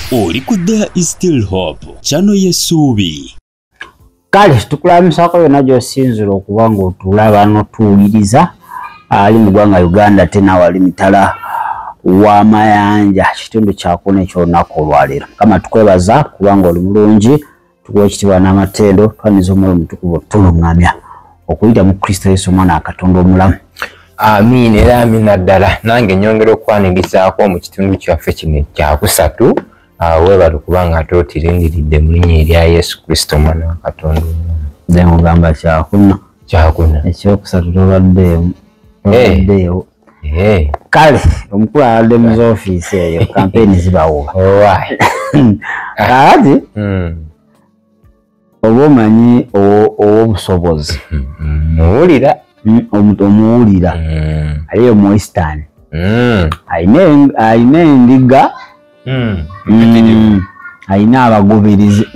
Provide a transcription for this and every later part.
Oli ku There Is Still Hope, channel y'essuubi. Kale tukulamusako byonna gy'osinzira okuba ng'otulaba n'otuwuliriza ali mu ggwanga Uganda tena wali mitala w'amayanja kitundu kyakuna eky'olunaku olwaleero. Mukama tukwebaza kubanga oli mulungi, tukuwa ekitiibwa n'amatendo, twaniza omwoyo omutukuvu tulungamya okuyita mu Kristo Yesu omwana wa Katonda omulamu. Amin era amina ddala. Nange nyongera okwanirizaako mu kitundu kyaffe kino ekyakusatu weebale kubanga ate otirindiridde mu linnya erya Yesu Kristo omwana wa Katonda omulamu. Nze nkugamba kyakuna ekyokusatu tobaddeewo. Kale omukulu abadde mu z'ofiisi eyo kampeyini zibawuba. Kakati oba omanyi ow'obusobozi muwulira omuwulira aliyo mu Eastern ayina endiga ayina abagoberezi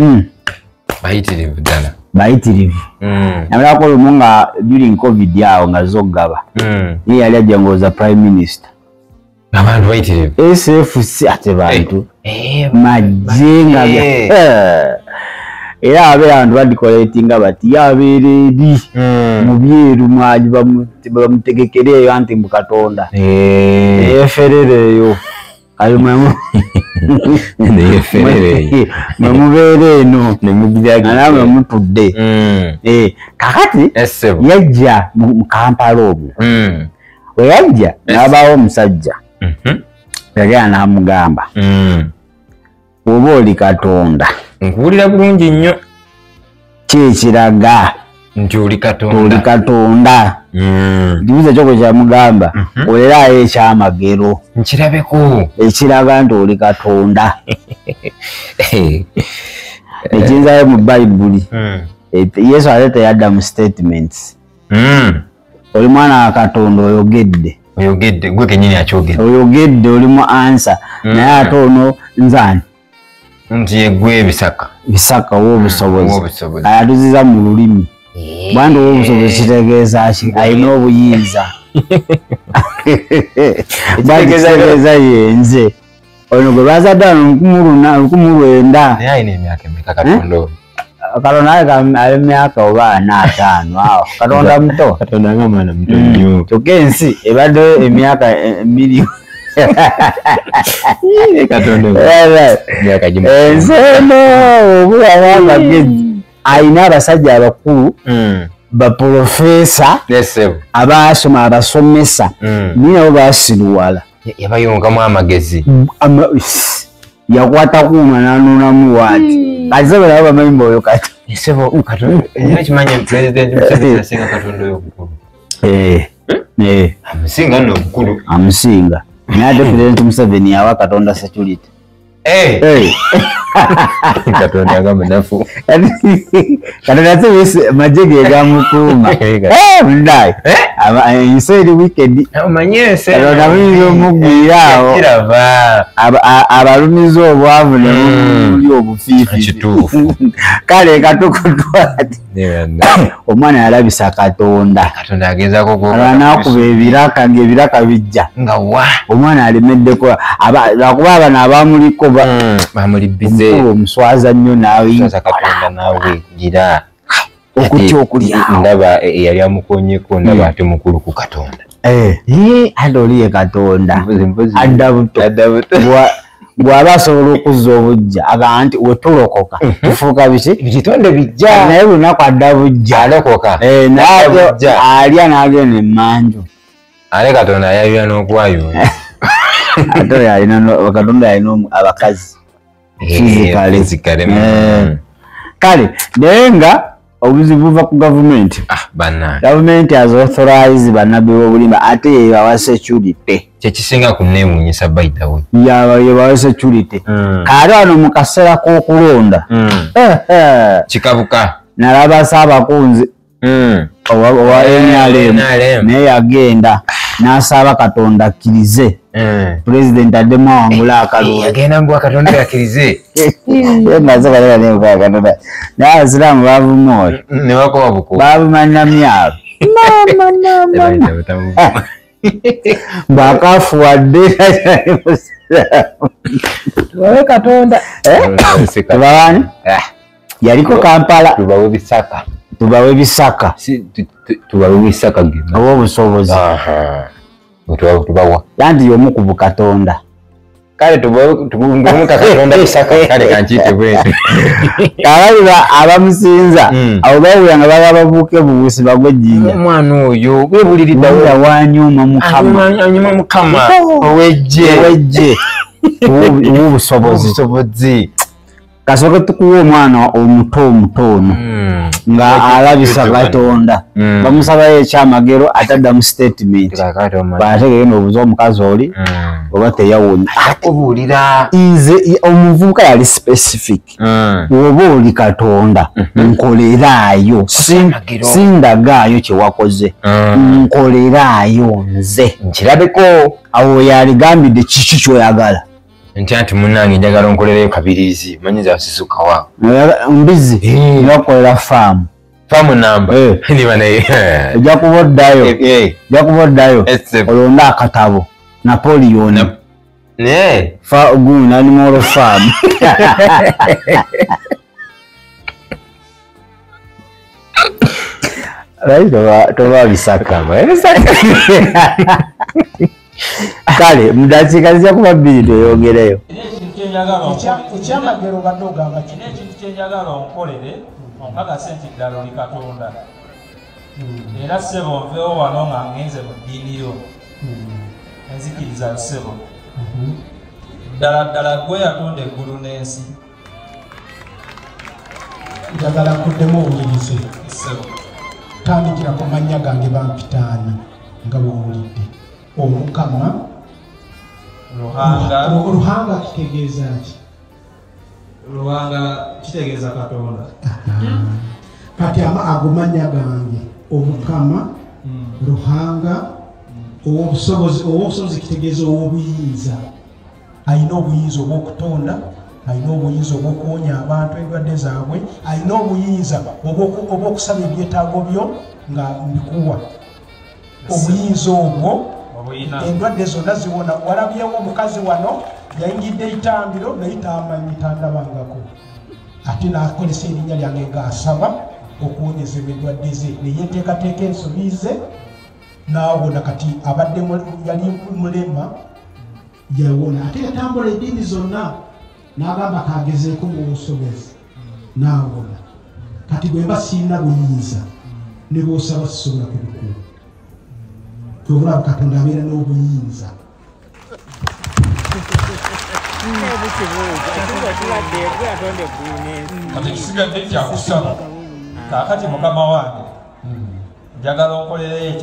bayitirivu ddala bayitirivu namalako olumu nga during COVID awo nga zogaba ye yali ajja ngooza prime minister abantu bayitirivu SFC ate bantu majje nga era abeera abantu badikoletinga bati yabeera eri mu byeru mwaji bamutegekereeyo anti mu Katonda eferereeyo ayo mwemubeera eno namwe mutudde kakati yajja mu Kampala omwo we yajja n'abaawo omusajja yagenda n'amugamba oba oli Katonda nkuwulira bulungi nnyo kyekiraga nti oli Katonda ndibuza kyoko kyamugamba olerayo ekyamagero nkirabeko ekiraga nti oli Katonda ekiyinzayo mu Bayibuli Yesu ate teyadda mu statements oli mwana wa Katonda oyogedde gwe kenyini akyogedde oyogedde oli mu answer naye ate ono nzani nti yegwe bisaka w'obusobozi ayatuziza mu lulimi bwandi w'obusobozi kitegeeza ki alina obuyinza kitegeeza yenze ono gwe bazadde wano 1900 naye alina emyaka emeka Katonda Katonda ali myaka oba 45 awo Katonda muto Katonda nga mwana muto nnyo kyokka ensi ebadde emyaka miliyoni enseno obulaba amagezi ayina abasajja abakulu baprofesa abasoma abasomesa niye nabo basiruwala yabayongamu amagezi yakwata kuuma nanuunamu waati kasebe nabo bamanyi oyo Katonda kimanya President Museveni asinga Katonda oyo obukulu amusinga nno obukulu amusinga naye ate President Museveni yawa Katonda security Katonda nga munafu Katonda se majje gegamukuuma mundayi ensi eri wicked omanyese Katonda muyinza omugwira awo abalumiza obwavu ne muli obufiifi kituufu kale katukutwa ati omwana yalabisa Katonda agezaako nakuba ebiraka ng'ebiraka bijja nga wa omwana alemeddeko lwakuba abano abamuliko bamulibbize omuswaza nnyo naawe Katonda naawe gira okutya okulya ndaba yali amukonyeko ndaba ate mukulu ku Katonda ate oli ye Katonda adda buto bw'aba asobola okuzza obujja agamba nti wetulokoka tufuuka biki ebitonde bijja naye lunaku adda bujja alokoka alya n'agenda emmanju ale Katonda ayabya n'okwayo ate Katonda yalina abakazi fizikale kale naye nga obuzibu buva ku gavumenti gavumenti has authorized bannabbi b'obulimba ate yebawa security kyekisinga kunneewuunyisa bayitawe yebawa security kale wano mu kaseera k'okulonda kikabuka nalaba Saabakunzi owa NRM naye yagenda n'asaba Katonda akkirize President addemu awangula akalulu yagenda mbwa Katonda yakkirize Katonda naye abasiraamu bavuma oyo ne bakoba buko bavuma Namyalo Bakafuwadde tubawe Katonda tubawani yaliko Kampala tubawe Bisaka tubawe Bisaka gima obusobozi tubawa yandi yomu ku Katonda kale tubawe Katonda Bisaka kale kanchite bwete kala abamusinza abo bawuyanga bababuke bubusi bagwejinja omwana oyo bwebuliridda wanyuma mukama owejje ubusobozi kasoke tukuwa omwana omutono nga alabisa Katonda bamusaba ekyamagero atadda mu statement bategere n'obuzo omukazi oli oba teyawonya akubulira nze omuvubuka yali specific oba oli Katonda nkoleraayo sindagaayo kyewakoze nkoleraayo nze nkirabeko awo yaligambidde kiki kyoyagala nti munange njagala onkolereyo kabirizi manyiza asisuka wa mbizi nakolera faamu namba niba naye ojja kuboddayo olonda akatabo Napoleon gun animal farm toba Bisaka kale mudakika zija kuba bbiri toyongereyo ekyamagero badde ogamba ekintu kyenjagala onkolere onkakase nti ddala oli Katonda era ssebo nveewo wano nga ngenze mu ddiini yo enzikiriza ssebo ddala gwe yatonda eggulu n'ensi njagala kuddemu owulirize ssebo tandikira ku mannya gange bampitaani nga bwowulidde Omukama Ruhanga kitegeeza ki? Ruhanga kitegeeza Katonda. Kati agumanya gange Omukama Ruhanga obusobozi kitegeeza obuyinza. Ayina obuyinza obw'okutonda, ayina obuyinza obw'okuwonya abantu endwadde zaabwe, ayina obuyinza obw'okusaba ebyetaago byo nga mbikuwa. Obuyinza obwo endwadde zonna ziwona. Walabyewo omukazi wano yayingidde eitambiro naye tamanyi tandabangako ate nakolesa erinnya lyange ng'asaba okuwonyezebwa endwadde ze neyeteekateeka ensobi ze n'awona. Kati abadde yali mulema yawona ate yatambula eddiini zonna n'agamba kagezeeko mu busobozi n'awona. Kati bwe mba sirina buyinza ne bw'osaba sisobola kubikuwa. Tubula Katonda abeera n'obuyinza. Kati kisigadde kyakusaba kaakati mukama wange njagala onkolereyo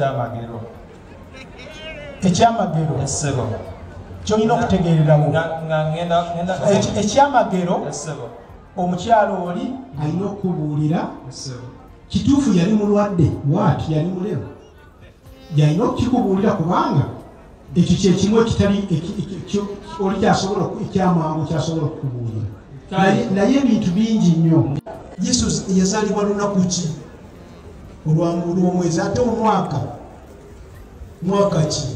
ekyamagero. Essebo kyolina okutegeererawo ekyamagero. Omukyalo oli alina okubuulira kituufu yali mulwadde waati yali mulema yalina okukikubuulira kubanga ekyo kyekimu ekitali oli kyasobola ekyamangu kyasobola okukubuulira naye ebintu bingi nnyo. Yesu yazaalibwa lunaku ki? Olw'omwezi ate omwaka ki?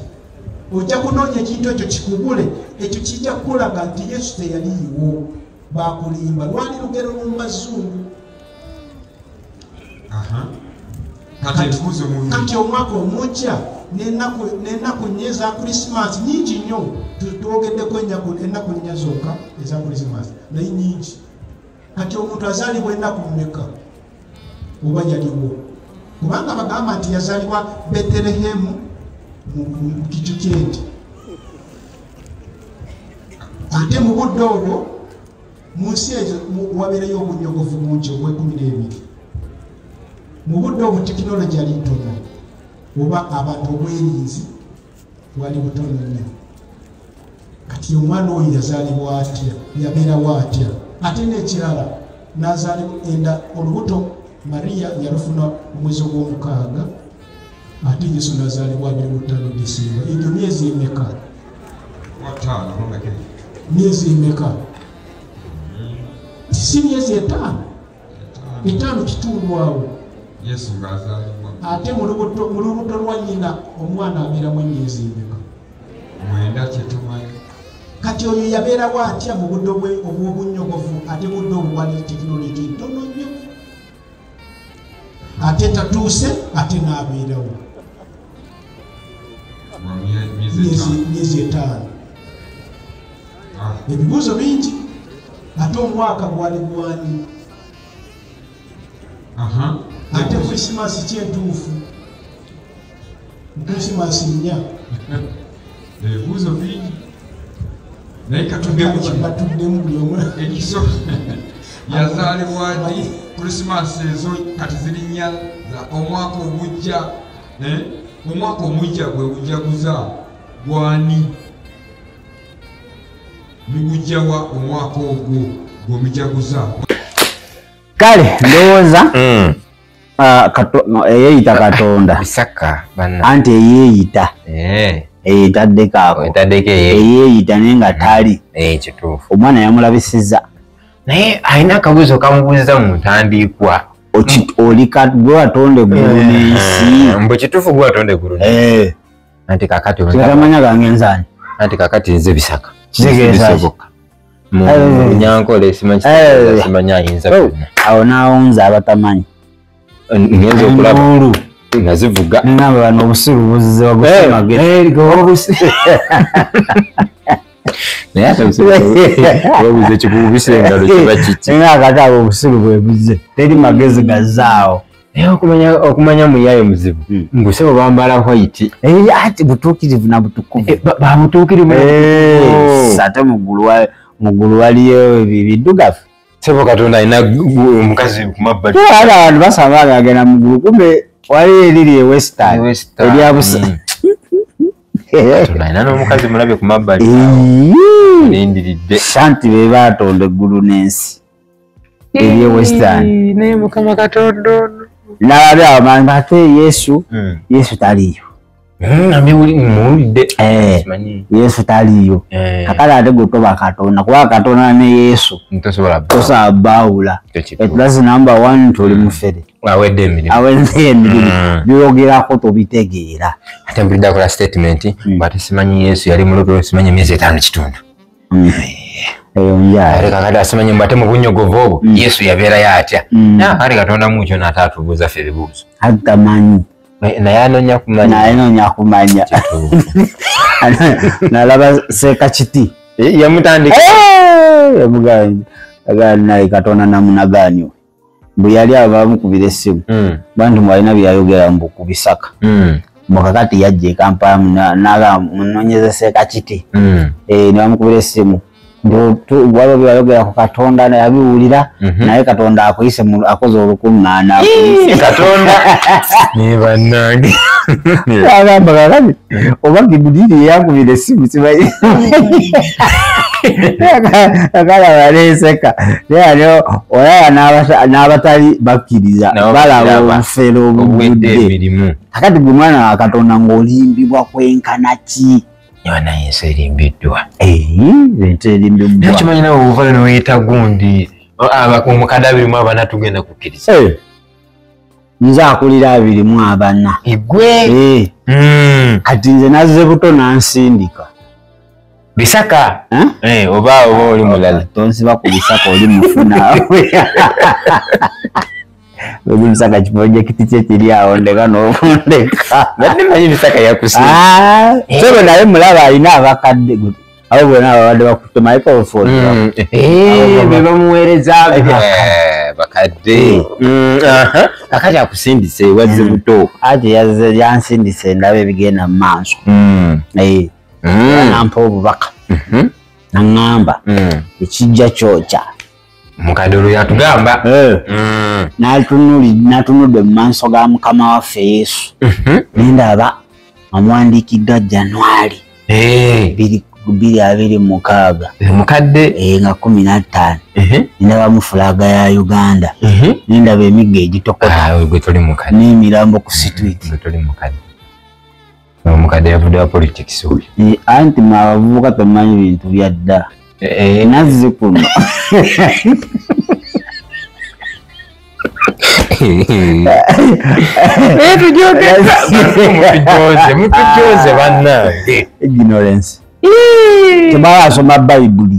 Ojja kunoonya ekintu ekyo kikubule, ekyo kijja kukulaga nti Yesu teyaliiwo, bakulimba. Lwali lugero lumazungu. Kati omwaka omujja n'ennaku nnya eza Krismasi nyingi nnyo. Twogeddeko ennaku nnya zokka eza Krismasi naye nyingi. Kati omuntu azaalibwa ennaku mmeka oba yaliwo? Kubanga bagamba nti yazaalibwa Betelehemu mu kicu ky'ente. Ate mu budde olwo mu nsi ezo wabeereyo obunyogovu bungi obw'12. Mu budde obwo tekinologi yali ntono oba abantu obwerinzi bwali butono nnyo. Kati omwana oyo yazaalibwa atya? Yabeerawo atya? Ate n'ekirala n'azaalibwa enda olubuto Mariya yalufuna omwezi ogw'omukaaga ate Yesu n'azaalibwa 25 Desemba. Ebyo myezi emeka? Myezi emeka? Si myezi 5 kitundu awo. ate mu lubuto lwa nnyina omwana abeeramu emyezi emeka 9 kyetumanyi. kati oyo yabeerawo atya mu budde bwe obw'obunnyogovu ate budde obuwali tekinologi ntono nnyo ate tatuuse ate n'abeerawo myezi 5. ebibuuzo bingi ate omwaka gwali gwani ate krisimasi kyentuufu krisimasi nnya ebibuuzo bingi naye katuddemu buli omu ekiso yazaalibwa ddi krisimasi ezo kati zirinnya omwaka omujja omwaka omujja gwe gujaguza gwani mugujjawa omwaka ogwo gwomujaguza kale ndowooza eyeeyita Katonda bisaka bana anti eyeeyita etaddeko ako eyeeyita naye nga tali kituufu omwana yamulabisiza naye alina akabuuzo kamubuuziza mu ntandiikwa gwe watonda eggulu n'ensi mbu kituufu gwe watonda eggulu anti kakati tamanya gange nzani anti kakati nze bisaka kitegeeza munyankole simanya ayinza byonna awo n'awunza abatamanyi ngenza okulaba nga zivuga nengamba bano obusiru buzize wagusemagezi naye ate obuze kikububisa engalo kiba kiti nga akati abo obusiru bwebuze teri magezi gazaawo naye okumanya muyayo muzibu nguse bwambala white ati butuukirivu na butukuvu bamutuukirivu ate muggulu waliyo biddugavu sebo Katonda alina omukazi ku mabbali era abantu basaba bagenda muggulu kumbe waliyo eriri e western eryabusa Katonda alina n'omukazi mulabe ku mabbali alindiridde shanti be batonda eggulu n'ensi eri e western naye Mukama Katonda n'ababi awo bantu ate Yesu taliyo muwulidde Yesu taliyo kakale ate gwe toba Katonda kuba Katonda ne Yesu tosobola baawula etulazi number 1 tuli mufere awedde emirimu byogerako tobitegeera ate mpulidde akola statement bw'ate simanyi Yesu yali mulobe simanyi emyezi 5 kitundu ate kakati asimanyi mbwate mu bunnyogovu obwo Yesu yabeerayo atya ate Katonda mukyo n'ataatubuuza ffe ebibuuzo atamanyi naye anoonya kumanya nalaba Sekakiti yamutandika naye Katonda namunagaanyo bwe yali abamukubira essimu bantu mwalina byayogera mbu ku bisaka mukakati yajja e Kampala munoonyeze Sekakiti ne bamukubira essimu waliwo byayogera ku Katonda yabiwulira naye Katonda akuyise akoze olukuŋŋaana Katonda ne bannange agamba kakati oba Gibuliri yakubira essimu simanyi akala baleeseka naye olaba n'abatali bakkiriza balaba obufere obuvudde kakati gwe mwana wa Katonda ng'olimbibwa kwenkana ki naye ensi erimbiddwa ensi erimbiddwa naye kimanyi nawe obuvayo neweeta gundi omukadde 24 tugenda kukkiriza nze akulira 24 egwe kati nze nazze buto nansindika bisaka oba oli mulala tonsiba ku bisaka oli mufuna Bagi bisaka projekiti kye kiri awo ndeka n'okundeka badde manyi bisaka yakusinga so naye mulaba alina abakadde abo bonna ababadde bakutte microphone be bamuweereza bakadde akati akusindise wazze buto ati yansindise ndaba ebigenda mu maaso nampa obubaka naŋŋamba ekijja kyokya mukadde olwo yatugamba natunudde mu maaso ga Mukama waffe Yesu nendaba amwandiikiddwa Januari 2026 mukadde nga 15 nendaba mu fulaga ya Uganda nendaba emigga egitokota n'emirambo ku street omukadde yavudde wa politics oyo anti mwe abavubuka temumanyi bintu byadda nazzi kuno Mutujoze bannange. Ignorance. Tebasoma Bible.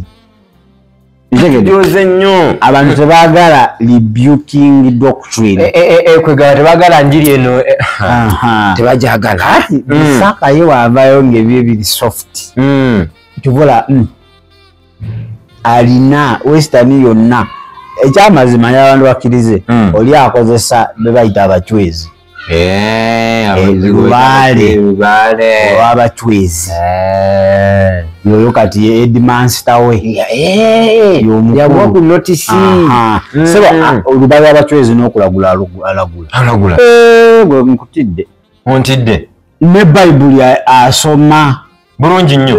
Mutujoze nnyo. Abantu tebagala rebuking doctrine. Kwegala tebagala njiri eno. Tebajagala. Isaka ye wavayo ngebye biri soft. Tuvola alina western yonna. Ekyamazima y'abantu bakkirize oli akozesa bebayita abachwezi. Rubale abachwezi. Yoyo kati Edmaster we. Yabwa ku notice. Seba olubale abachwezi n'okulagula alagula. Gwe nkutidde. Ontidde. Ne Bible asoma bulungi nnyo.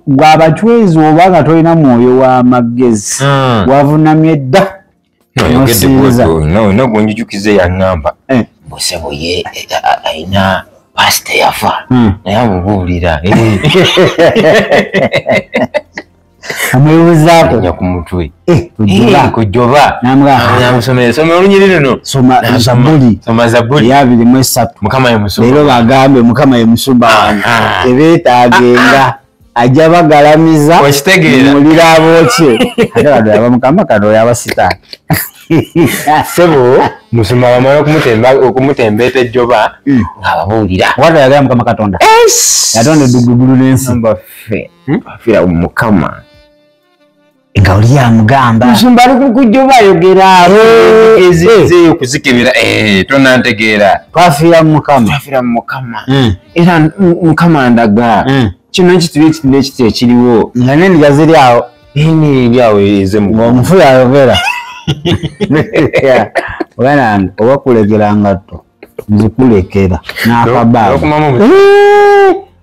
Gwabachwezi oba nga tolina mwoyo w'amagezi wavunamye dda nosinza no gwenjujukize yaŋŋamba Busebo ye ayina pastor yafa naye amubuulira amwebuzaako nya ku mutwe kujoba namusomera soma olunyiriri no soma Zabuli ya 23 Mukama ye musumba leero bagambe Mukama ye musumba wange ebeetaagenga ajja bagalamiza mulira abokye ate aba Mukama kano yabasitaani sebo musumba bamala okumutembeeta ejjoba ng'ababuulira wata yagala Mukama Katonda yatonda eddugugulu n'ensi afira Mukama nga oli yamugamba musumba ali kukujjoba ayogera ezize okuzikebera tonantegeera twafiira mu Mukama era Mukama ndaga kino ekituli ekiti ekiriwo nga n'endiga ziri awo eryawo ng'omufu yayogera obanange oba kulegera ngatto nzikulekera n'akabaawo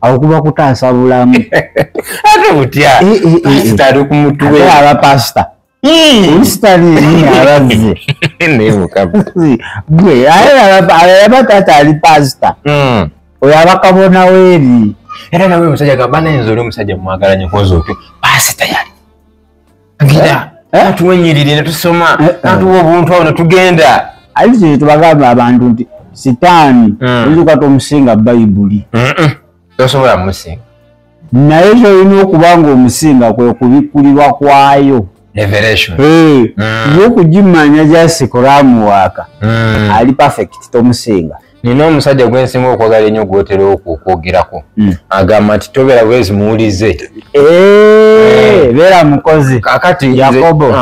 awo kuba kutaasa bulamu ate butya pasita ali ku mutwe ate abapasita olisitaliini abazze naye Mukama gwe ayaba taata ali pasita oyo abakabona weeri era nawe omusajja gamba nayinza oli omusajja mwagalanye kwoza otyo pasita yali gira natuwenyirire netusoma natuwa obuntu awo netugenda ali kye tubagamba abantu nti sitaani oyinza tomusinga Bayibuli tosobola musinga naye kyolina okuba ng'omusinga kwe kubikkulirwa kwayo revelation y'okugimanya gy'asikolamuwaaka ali perfect tomusinga. Nina omusajja gwensinga okwagala ennyo gwotera okwogerako agamba nti tobeera bwezi muwulize beera mukozi kakati Yakobo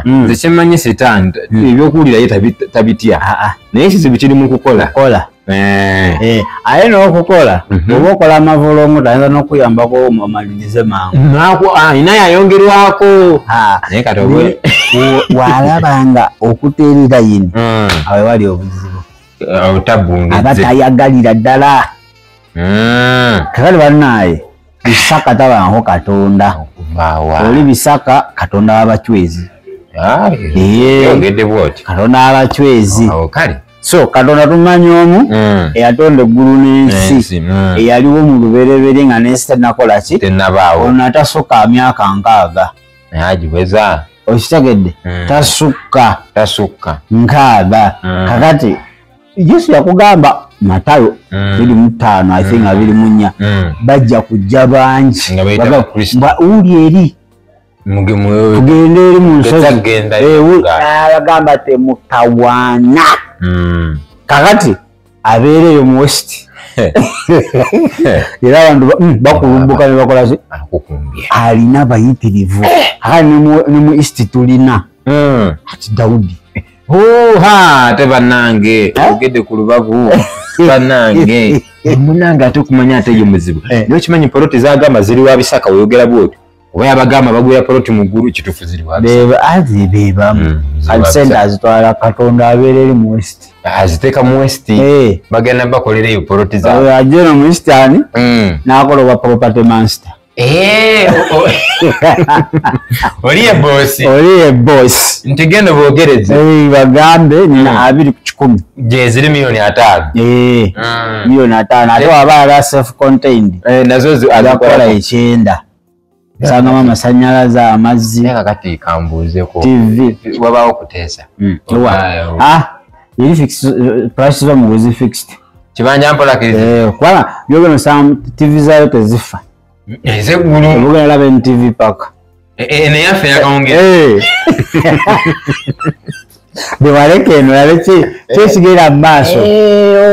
nze kimanyi sitaani ebyokuwulira ye tabitya naye ekizibu kiri mu kukola aye n'okukola oba okola amavolongo tayinza n'okuyambako omalirize mangu ina yayongerwako naye kati walabanga okuteerera yini awe wali obuzibu abatayagalira ddala kakati bannaaye Bisaka tabango Katonda oli Bisaka Katonda w'abachwezi yongedde bwoti Katonda w'abachwezi so Katonda tumanyi omu eyatonda eggulu n'ensi eyaliwo mu lubereberye nga n'ensi tennakola ki ono atasukka myaka 6 agiweza okitegedde tasukka 6 kakati Yesu yakugamba Matayo 25 I think 24 bajja kujja bangi uli eri tugende eri mu nsozi abagamba temutawaana kakati abeereyo mu west era abantu bakulumbuka ne bakola ki alina bayitirivu ne mu east tulina ati Daudi ate bannange ogedde ku lubavu bannange munange ate okumanya ate ye muzibu naye okimanyi poloti zagamba ziri wa Bisaka weyogera bwoti oba yabagamba bagwira poloti mu ggulu kituufu ziri wa bebamu alisente azitwala Katonda abeera eri mu west aziteeka mu west bagenda bakolereyo poloti zaabwe ajeno mu eastern n'akola obwa property master oliye boss ntigenda bogereze bagambe nina 210 je ziri milioni 5 milioni 5 ate waba ala self contained nazo azakola 9 Sanga mama sanyalaza amazzi. Kakati kambuuzeko. TV. Wabaawo kuteesa. Ili fixed prices wa mugozi fixed. Kibanja mpola kiri. Kwa yogeno sam TV zayo tezifa. Eze gulu. Mugana labe TV paka. Ne yafe yakaongera. Bewaleke no yaleki kyesigera maaso.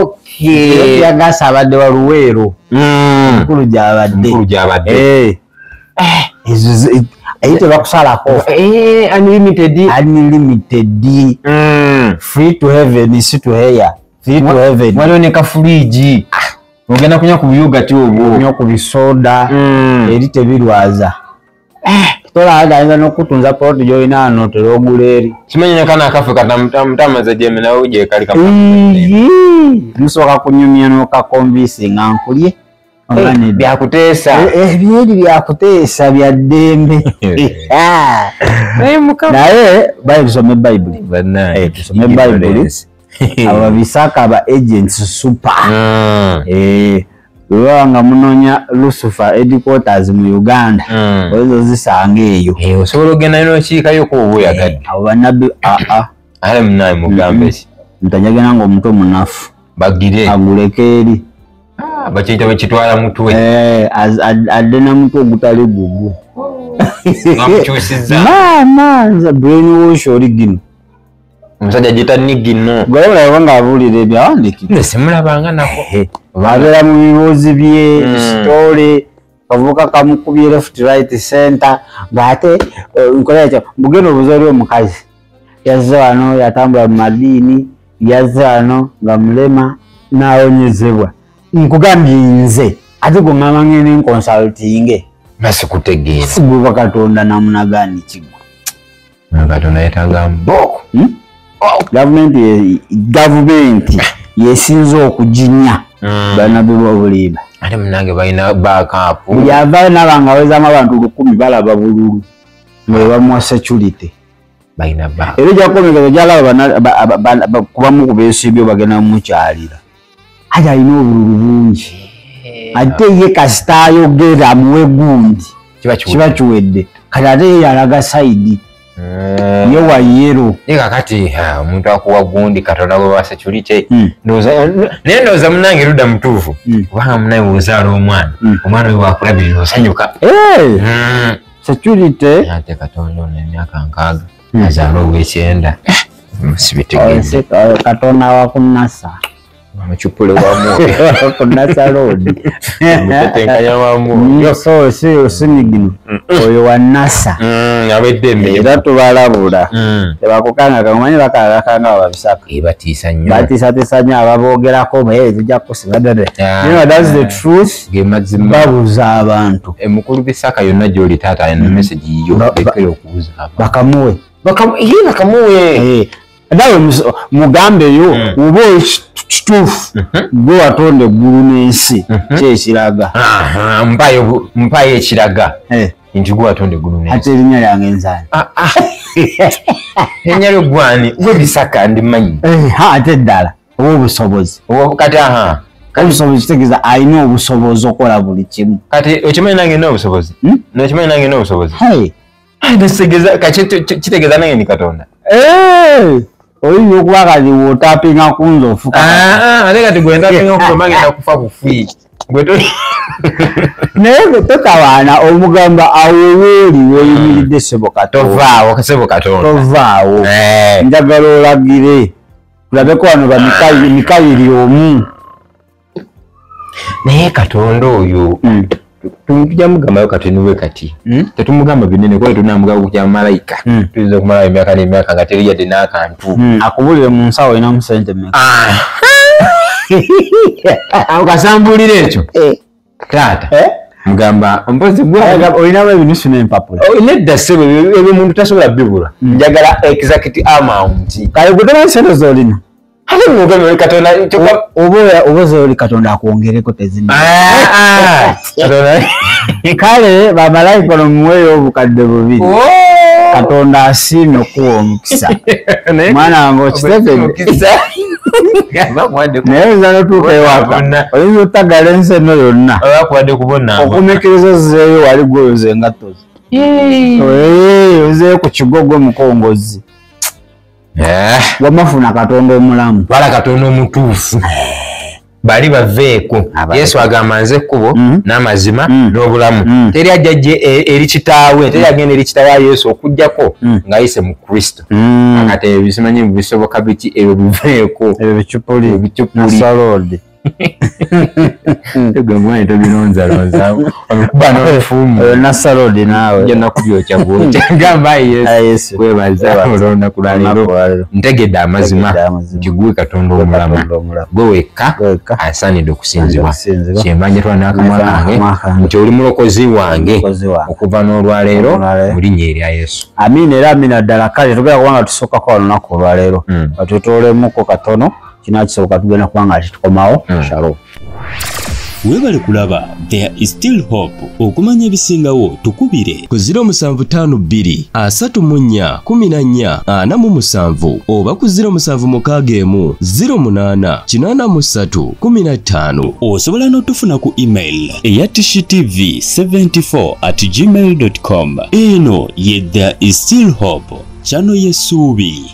Okay. Yagasa abadde waluweero. Mukulu gyabadde. Ayite bakusalako. Unlimited. Free to heaven is to hell. Free to heaven. Walioneka fridge. Ogenda kunywa ku biyuga ti obwo. Kunywa ku bisoda. Eri tebirwaza. Tola agenda n'okutunza poti gy'olina ano teroguleri. Kimanyi kana akafe katamutamaza jeme nawe uje kali kama. Musoka kunyumya n'okakombisi nga nkulye. Byakuteesa. Ebyeri byakuteesa bya ddembe. Naye bali tusome Bible. Tusome Bible. Aba bisaka aba agents super. Nga munonya Lucifer headquarters mu Uganda. Ozo zisanga eyo. Osobola ogenda n'okiikayo ko obuyagadde. Abo bannabbi Ale munaye mugambe ki. Ntajagana nga omuntu munafu. Bagire. Aguleke eri. Bakiyita bakitwala mutwe. Adde na mutwe ogutali gugu. Ngamukyusizza. Nza brainwash oli gino. Omusajja jita nigino. Gwolaba nga abulira ebyawandikibwa. Simulabanga nako. Babeera mu bibuuzi bye, story, kavuka kamukubye left right center, ng'ate nkola ekyo mugendo obuzooli omukazi. Yazze wano yatambula mu madiini, yazze wano nga mulema n'awonyezebwa. Nkugambye nze ate gwe ngamba ngende nconsulting. Basikutegeera. Sigwe Katonda namunagani kigwa. Katonda yetaaga mboko. Gavumenti yesinza okujinya bannabbi b'obulimba. Ate munange balina backup. Buli avaayo n'abanga awezamu abantu 10 balaba bululu nga bamuwa security. Balina backup. Era ejja kukomekeza gyalaba kubamu ku beesimbye bagenda mumukyalira. Ate alina obululu bungi. Ate ye kasita ayogera amuwe gundi kiba kiwedde. Kati ate ye yalaga sayidi. Ye wa yero. Kati omuntu akuwa gundi Katonda gwe wa security. Ndowooza munange ludda mutuufu. Kubanga munaye bw'ozaala omwana we wakulabirira osanyuka. Security. Ate Katonda ono emyaka 6 azaala ow'ekyenda. Sibitegeeze. Katonda wakunasa. Amachupule wamu. Kunasa road. Mutetenkanya wamu. So osinigino. Oyo wanasa. Abeddembe. Era tubalabula. Tebakukanga kamanyi bakalakanga ababisaka. Batiisa nnyo. Batiisa nnyo ababoogerako baye tujja kukusiba ddala. You know that's the truth. Gemazima. Babuza abantu. Mukulu bisaka yonna gy'oli taata ayina message yiyo lekera okubuza abantu. Bakamuwe. Bakamuwe. Dawe mugambeyo ubo kituufu gwe watonda eggulu n'ensi kyekiraga. Mpayo ekiraga nti gwe watonda eggulu n'ensi. Ate erinnya lyange nzaani. Erinnya lyo gwani gwe bisaka ndimanyi. Ate ddala oba obusobozi. Kati obusobozi kitegeeza alina obusobozi okola buli kimu. Kati okimanyi nange nina obusobozi. Nokimanyi nange nina obusobozi. Kitegeeza nange ni Katonda. Oyinza okuba kati w'otapinga ku nzofu. Ate kati gwe ntapinga ku magenda kufa bufi. Naye tokawaana omugamba awoweeri w'oyimiridde ssebo Katonda. Tovaawo. Njagala olagire. Tulabeko wano bamikayiri omu. Naye Katonda oyo tujja mugambayo kati niwe kati. Tetumugamba binene kuba tunamugamba kukya malayika. Tuyinza okumalayo emyaka n'emyaka nga teri yadde n'akantu. Akubulire mu nsawo olinamu ssente mmeka. Okasambulira ekyo. Taata. Mugamba mpozi olinamu ebinusu n'empapula. Nedda ssebo ebyo muntu tasobola bibula. Njagala exact amount. Kale gwe tomanyi ssente z'olina. Ate mugambe Katonda oba z'oli Katonda akwongereko tezina. Kale bamalayika ono muweeyo obukadde 2. Katonda asiimye okuwa omukisa. Mwana wange okitegedde. naye oyinza notuuka ewaka oyinza otagala ensi eno yonna okumekereza zizeeyo wali gweyoza engatto ze ozeeyo ku kigogo mukongozi wamafuna Katonda omulamu wala Katonda omutuufu bali baveeko Yesu agamba nze ekkubo n'amazima n'obulamu teri ajja eri kitaawe teri agenda eri kitaawe Yesu okujjako ng'ayise mu Kristo akati ebisimanyi bisoboka biki ebyo biveeko ebyo bicupuli salodi tegwemwana tobinonzalonza kuba n'obufumu nasalodi naawe jonna kubyokya bwokya gamba Yesu kwebaza olunaku lwa leero ntegedde amazima nti gwe Katonda omulamu gwe wekka asaanidde okusinzibwa kyembanje twa n'akamwa kange nti oli mulokozi wange okuva n'olwaleero mu linnya erya Yesu amiina era amiina ddala kale tugenda kubanga tusookako olunaku olwaleero batwetoolemuko katono kinakisoboka tugenda kubanga titukomawo shalom Webale kulaba There is Still Hope. Okumanya ebisingawo tukubire ku 0752 34 14 47 oba ku 0761 08 83 15. Osobola n'otufuna ku email eyatishitv74@gmail.com. Eno ye There is Still Hope, channel y'essuubi.